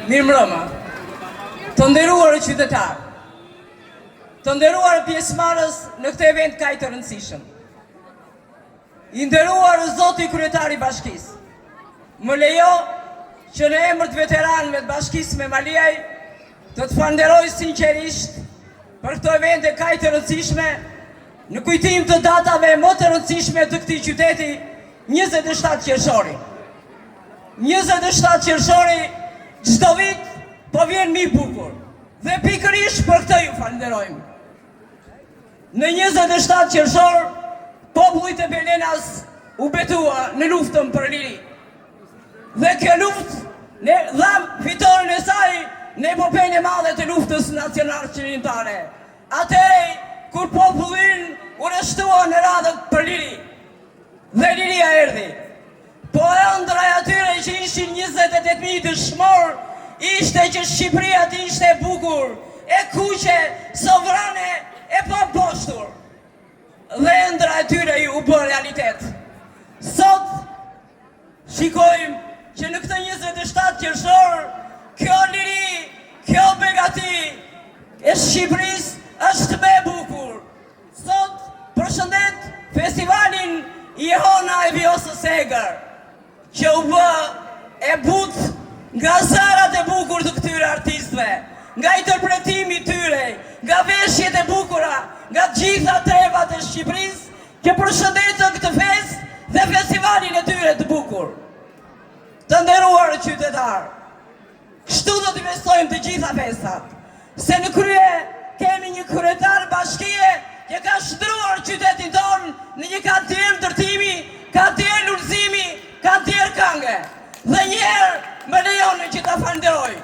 Mirëmbrëma. Të nderuar qytetarë, të nderuar pjesëmarrës në këtë event kaq të rëndësishëm. I nderuar zoti kryetari i bashkisë, më lejo që në emër të veteranëve të bashkisë me Maliaj të falenderoj sinqerisht për këtë event e kaq të rëndësishme në kujtim të datave më të rëndësishme të këtij qyteti, 27 qershori. 27 qershori çdo vit po vjen më i bukur dhe pikërisht për këtë ju falenderojmë. Në 27 qershor popullit e Belenas u betua në luftën për liri. Dhe kjo luftë ne dham fitoren e saj në epopejën e madhe të luftës nacionale qëndrore. Atëherë kur popullin u rreshtua në radhët për liri. Dhe liria erdhi. Po ëndra e atyre që ishin 28.000 dëshmor ishte që Shqipëria të ishte e bukur, e kuqe, sovrane, e pa poshtur. Dhe ëndra e tyre u bë realitet. Sot shikojmë që në këtë 27 qershor, kjo liri, kjo begati e Shqipërisë është më e bukur. Sot përshëndet festivalin Jehona e Vjosës Egër, që u bë e butë nga zërat e bukur të këtyre artistëve, nga interpretimi tyre, nga veshjet e bukura, nga gjitha trevat e Shqipërisë, që përshëndetën këtë fest dhe festivalin e tyre të bukur. Të nderuar qytetarë, kështu do t'i besojmë të gjitha festat, se në krye kemi një kryetar bashkie që ka shtruar qytetin tonë në një kantier ndërtimi, kantier ulëzimi, kantier këngë. Dhe njerë më lejoni që ta falenderoj.